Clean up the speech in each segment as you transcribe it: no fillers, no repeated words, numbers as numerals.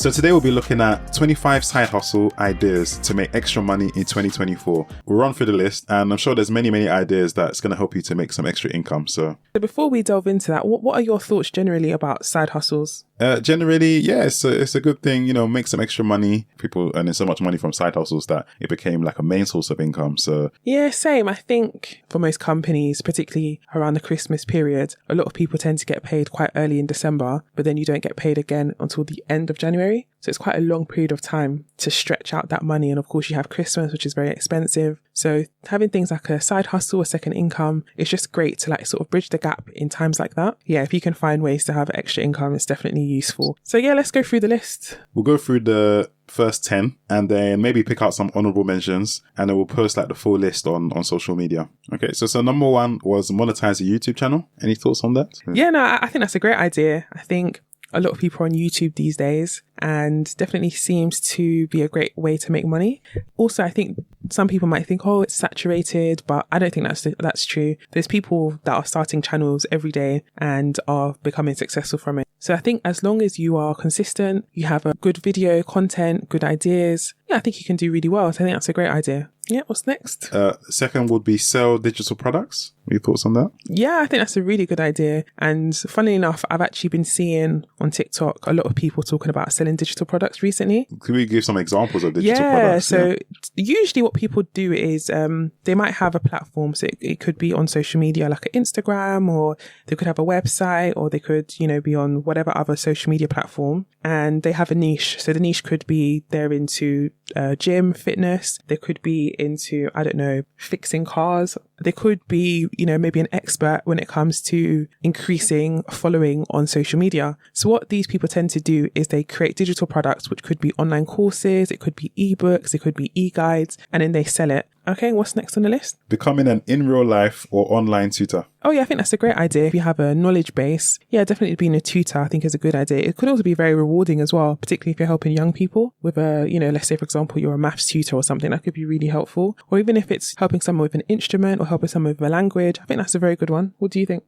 So today we'll be looking at 25 side hustle ideas to make extra money in 2024. We'll run through the list, and I'm sure there's many ideas that's going to help you to make some extra income. So before we delve into that, what are your thoughts generally about side hustles? Generally, yeah, it's a good thing, make some extra money. People earning so much money from side hustles that it became like a main source of income. So yeah, same. I think for most companies, particularly around the Christmas period, a lot of people tend to get paid quite early in December, but then you don't get paid again until the end of January. So it's quite a long period of time to stretch out that money. And of course you have Christmas, which is very expensive. So having things like a side hustle, a second income, it's just great to like sort of bridge the gap in times like that. Yeah, if you can find ways to have extra income, it's definitely useful. So yeah, let's go through the list. We'll go through the first 10 and then maybe pick out some honorable mentions, and then we'll post like the full list on social media. Okay, so number 1 was monetize a YouTube channel. Any thoughts on that? Yeah, no, I think that's a great idea. I think a lot of people are on YouTube these days, and definitely seems to be a great way to make money. Also, I think some people might think, oh, it's saturated, but I don't think that's true. There's people that are starting channels every day and are becoming successful from it. So I think as long as you are consistent, you have a good video content, good ideas, yeah, I think you can do really well. So I think that's a great idea. Yeah, what's next? Second would be sell digital products. Any thoughts on that? Yeah, I think that's a really good idea. And funnily enough, I've actually been seeing on TikTok a lot of people talking about selling digital products recently. Could we give some examples of digital products? So usually what people do is they might have a platform. So it could be on social media like Instagram, or they could have a website, or they could, be on whatever other social media platform, and they have a niche. So the niche could be they're into gym, fitness. They could be into, I don't know, fixing cars. They could be, maybe an expert when it comes to increasing following on social media. So what these people tend to do is they create digital products, which could be online courses, it could be ebooks, it could be e-guides, and then they sell it. Okay, what's next on the list? Becoming an in real life or online tutor. Oh yeah, I think that's a great idea. If you have a knowledge base, yeah, definitely being a tutor, I think is a good idea. It could also be very rewarding as well, particularly if you're helping young people with let's say for example, you're a maths tutor or something, that could be really helpful. Or even if it's helping someone with an instrument or helping someone with a language, I think that's a very good one. What do you think?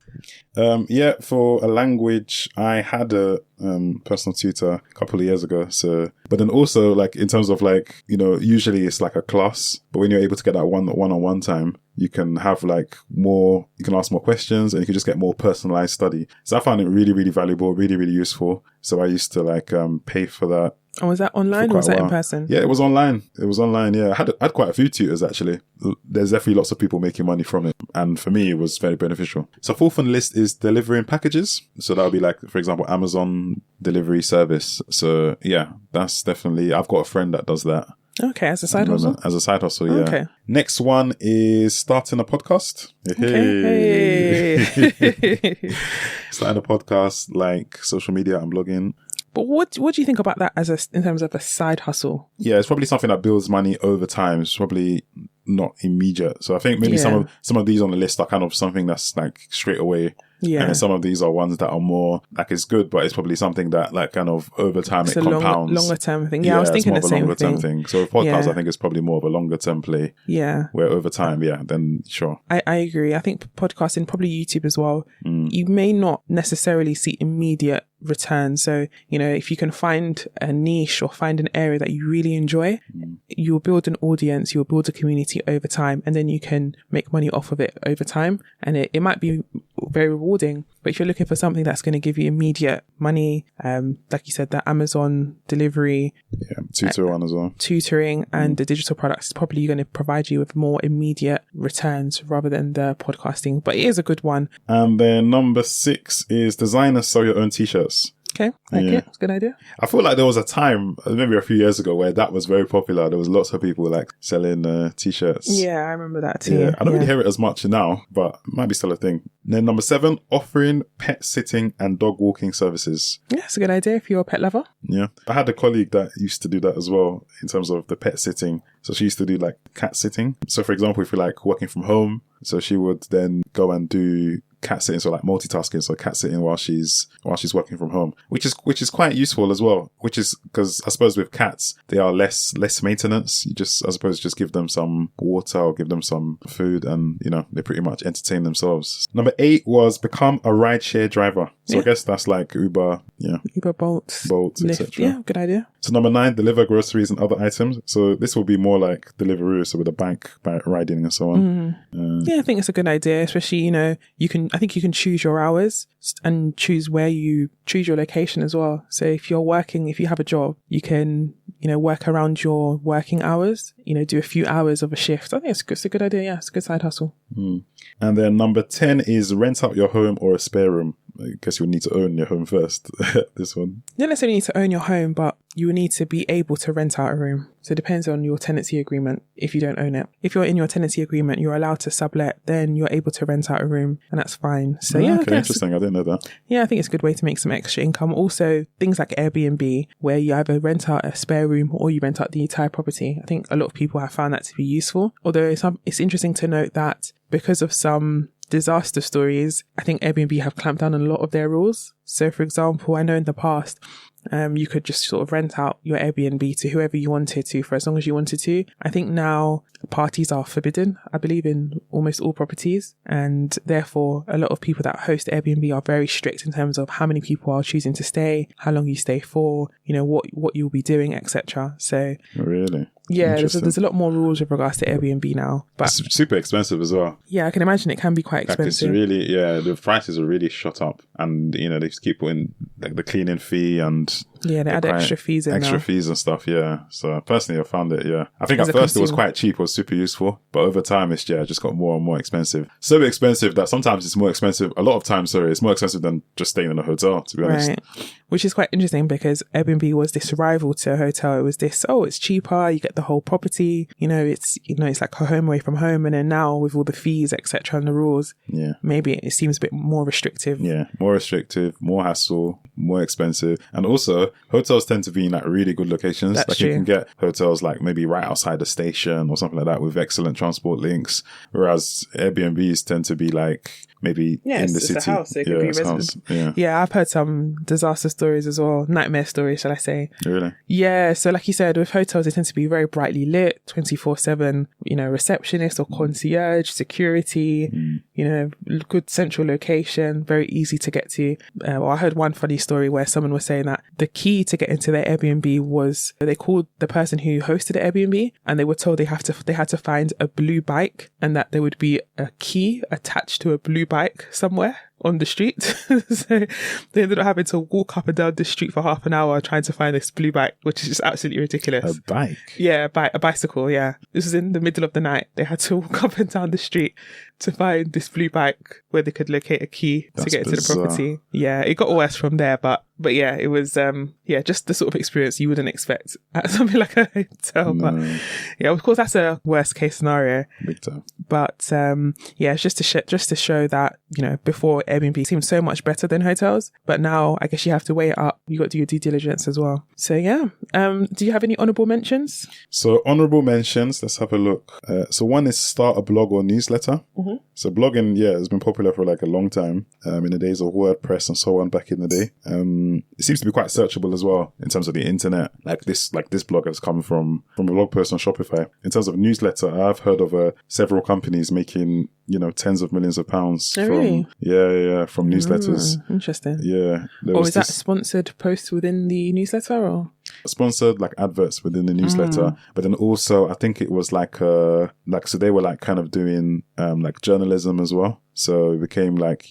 Yeah, for a language, I had a personal tutor a couple of years ago. So, but then also like in terms of like, usually it's like a class, but when you're able to get that one-on-one time, you can have like more, you can ask more questions and you can just get more personalized study. So I found it really, really valuable, really, really useful. So I used to like pay for that. And was that online or was that in person? Yeah, it was online. Yeah. I had quite a few tutors actually. There's definitely lots of people making money from it. And for me, it was very beneficial. So fourth on the list is delivering packages. So that would be like, for example, Amazon delivery service. So yeah, that's definitely, I've got a friend that does that. Okay, as a side hustle? As a side hustle, yeah. Okay. Next one is starting a podcast. Okay. Hey. Starting a podcast, like social media and blogging. But what do you think about that in terms of a side hustle? Yeah, it's probably something that builds money over time. It's probably not immediate. So I think maybe some of these on the list are kind of something that's like straight away. Yeah. And then some of these are ones that are more like it's good, but it's probably something that like kind of over time it compounds. Longer term thing. Yeah, I was thinking the same thing. Longer term thing. So with podcasts, I think it's probably more of a longer term play. Yeah. Where over time, then sure. I agree. I think podcasting, probably YouTube as well, you may not necessarily see immediate return. So, if you can find a niche or find an area that you really enjoy, you'll build an audience, you'll build a community over time, and then you can make money off of it over time. And it might be very rewarding, but if you're looking for something that's going to give you immediate money, like you said, that Amazon delivery, tutor one as well, tutoring and the digital products is probably going to provide you with more immediate returns rather than the podcasting, but it is a good one. And then number 6 is designers sew your own t-shirts. Okay, it. It's a good idea. I feel like there was a time, maybe a few years ago, where that was very popular. There was lots of people like selling t-shirts. Yeah, I remember that too. Yeah, I don't really hear it as much now, but it might be still a thing. Then number 7, offering pet sitting and dog walking services. Yeah, it's a good idea if you're a pet lover. Yeah. I had a colleague that used to do that as well in terms of the pet sitting. So she used to do like cat sitting. So for example, if you're like working from home, so she would then go and do cat sitting, so like multitasking, so cat sitting while she's working from home, which is quite useful as well. Which is because I suppose with cats they are less maintenance. You just, I suppose, just give them some water or give them some food, and they pretty much entertain themselves. Number 8 was become a rideshare driver. So I guess that's like Uber, Uber, Bolt, Lyft, etc. Yeah, good idea. So number 9, deliver groceries and other items. So this will be more like Deliveroo, so with a bike riding and so on. Yeah, I think it's a good idea, especially, I think you can choose your hours and choose where you choose your location as well. So if you have a job, you can, work around your working hours, do a few hours of a shift. I think it's a good idea. Yeah, it's a good side hustle. And then number 10 is rent out your home or a spare room. I guess you'll need to own your home first. This one. You don't necessarily need to own your home, but you will need to be able to rent out a room. So it depends on your tenancy agreement if you don't own it. If you're in your tenancy agreement, you're allowed to sublet, then you're able to rent out a room, and that's fine. So okay, interesting. I didn't know that. Yeah, I think it's a good way to make some extra income. Also, things like Airbnb, where you either rent out a spare room or you rent out the entire property. I think a lot of people have found that to be useful. Although it's interesting to note that because of some disaster stories, I think Airbnb have clamped down on a lot of their rules. So for example, I know in the past, you could just sort of rent out your Airbnb to whoever you wanted to for as long as you wanted to. I think now parties are forbidden, I believe, in almost all properties. And therefore, a lot of people that host Airbnb are very strict in terms of how many people are choosing to stay, how long you stay for, what you'll be doing, etc. So really? Yeah, there's a lot more rules with regards to Airbnb now. But it's super expensive as well. Yeah, I can imagine it can be quite expensive. It's really, the prices are really shot up. And, they just keep putting like the cleaning fee and... Yeah, they add extra fees in Extra now. fees and stuff, yeah. So personally, I found it, I think at first it was quite cheap, it was super useful. But over time, it's just got more and more expensive. So expensive that sometimes it's more expensive. A lot of times, it's more expensive than just staying in a hotel, to be honest. Right. Which is quite interesting because Airbnb was this rival to a hotel. It was this, it's cheaper, you get the whole property, it's like a home away from home. And then now with all the fees, etc. and the rules, maybe it seems a bit more restrictive. Yeah, more restrictive, more hassle, more expensive. And also, hotels tend to be in like really good locations. That's like true. You can get hotels like maybe right outside the station or something like that with excellent transport links. Whereas Airbnbs tend to be like maybe in the city. It's a house. It could be residence. Yeah, I've heard some disaster stories as well. Nightmare stories, shall I say. Really? Yeah. So like you said, with hotels, they tend to be very brightly lit, 24/7, receptionist or concierge, security, good central location, very easy to get to. I heard one funny story where someone was saying that the key to get into their Airbnb was, they called the person who hosted the Airbnb and they were told they had to find a blue bike and that there would be a key attached to a blue bike somewhere on the street. So they ended up having to walk up and down the street for half an hour trying to find this blue bike, which is just absolutely ridiculous. A bike? Yeah, a bicycle, yeah. This was in the middle of the night. They had to walk up and down the street to find this blue bike where they could locate a key to get into the property. Yeah, it got worse from there, but yeah, it was, just the sort of experience you wouldn't expect at something like a hotel. No. But yeah, of course, that's a worst case scenario. Big time. But it's just to show that, before Airbnb seemed so much better than hotels, but now I guess you have to weigh it up. You got to do your due diligence as well. So yeah, do you have any honourable mentions? So honourable mentions, let's have a look. So one is start a blog or newsletter. Mm-hmm. So blogging, has been popular for like a long time, in the days of WordPress and so on back in the day. It seems to be quite searchable as well in terms of the internet. Like this blog has come from a blog post on Shopify. In terms of newsletter, I've heard of several companies making tens of millions of pounds from newsletters. Interesting. Yeah. Or is that sponsored posts within the newsletter or? Sponsored like adverts within the newsletter, but then also I think it was so they were like kind of doing like journalism as well. So it became like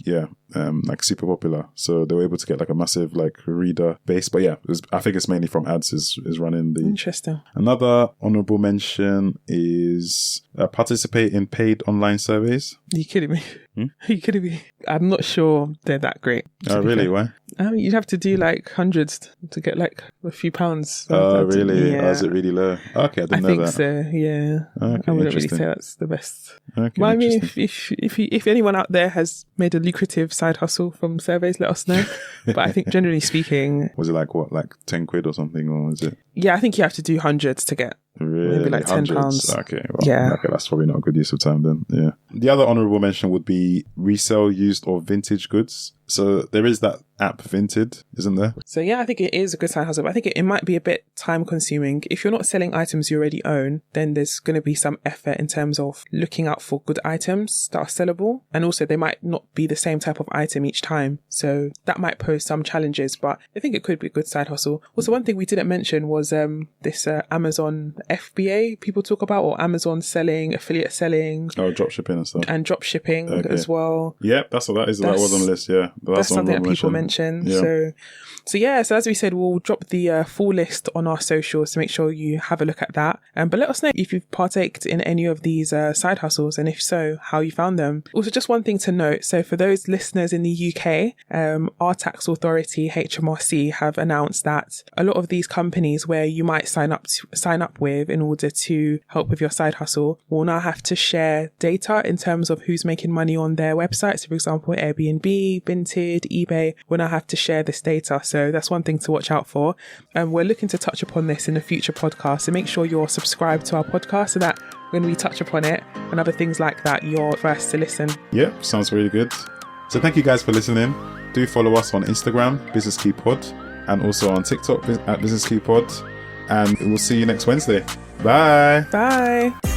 super popular. So they were able to get like a massive like reader base. But yeah, I think it's mainly from ads is running the. Interesting. Another honourable mention is participate in paid online surveys. Are you kidding me? Are you kidding me? I'm not sure they're that great. Oh, really? Why? You'd have to do like hundreds to get like a few pounds. Oh, really? Yeah. Oh, is it really low? Okay, I didn't know that. I think so, yeah. Okay, I wouldn't really say that's the best. Okay, but I mean, if anyone out there has made a lucrative side hustle from surveys, let us know. But I think generally speaking... Was it like what, like 10 quid or something, or is it? Yeah, I think you have to do hundreds to get Really? maybe like £10. Hundreds. Okay, well, Yeah. okay, that's probably not a good use of time then. Yeah. The other honourable mention would be resell used or vintage goods. So there is that app Vinted, isn't there? So yeah, I think it is a good side hustle. But I think it might be a bit time consuming. If you're not selling items you already own, then there's going to be some effort in terms of looking out for good items that are sellable. And also they might not be the same type of item each time. So that might pose some challenges, but I think it could be a good side hustle. Also, one thing we didn't mention was this Amazon FBA people talk about, or Amazon selling, affiliate selling. Oh, drop shipping and stuff. And drop shipping as well. Yeah, that's what that is. That was on the list, yeah. But that's something that people mention. Yeah. So as we said, we'll drop the full list on our socials to make sure you have a look at that. But let us know if you've partaked in any of these side hustles, and if so, how you found them. Also, just one thing to note. So for those listeners in the UK, our tax authority, HMRC, have announced that a lot of these companies where you might sign up with in order to help with your side hustle will now have to share data in terms of who's making money on their websites. So for example, Airbnb, Vinted, eBay will now have to share this data. So that's one thing to watch out for. We're looking to touch upon this in a future podcast. So make sure you're subscribed to our podcast so that when we touch upon it and other things like that, you're first to listen. Yeah, sounds really good. So thank you guys for listening. Do follow us on Instagram, Business Key Pod, and also on TikTok at Business Key Pod. And we'll see you next Wednesday. Bye. Bye.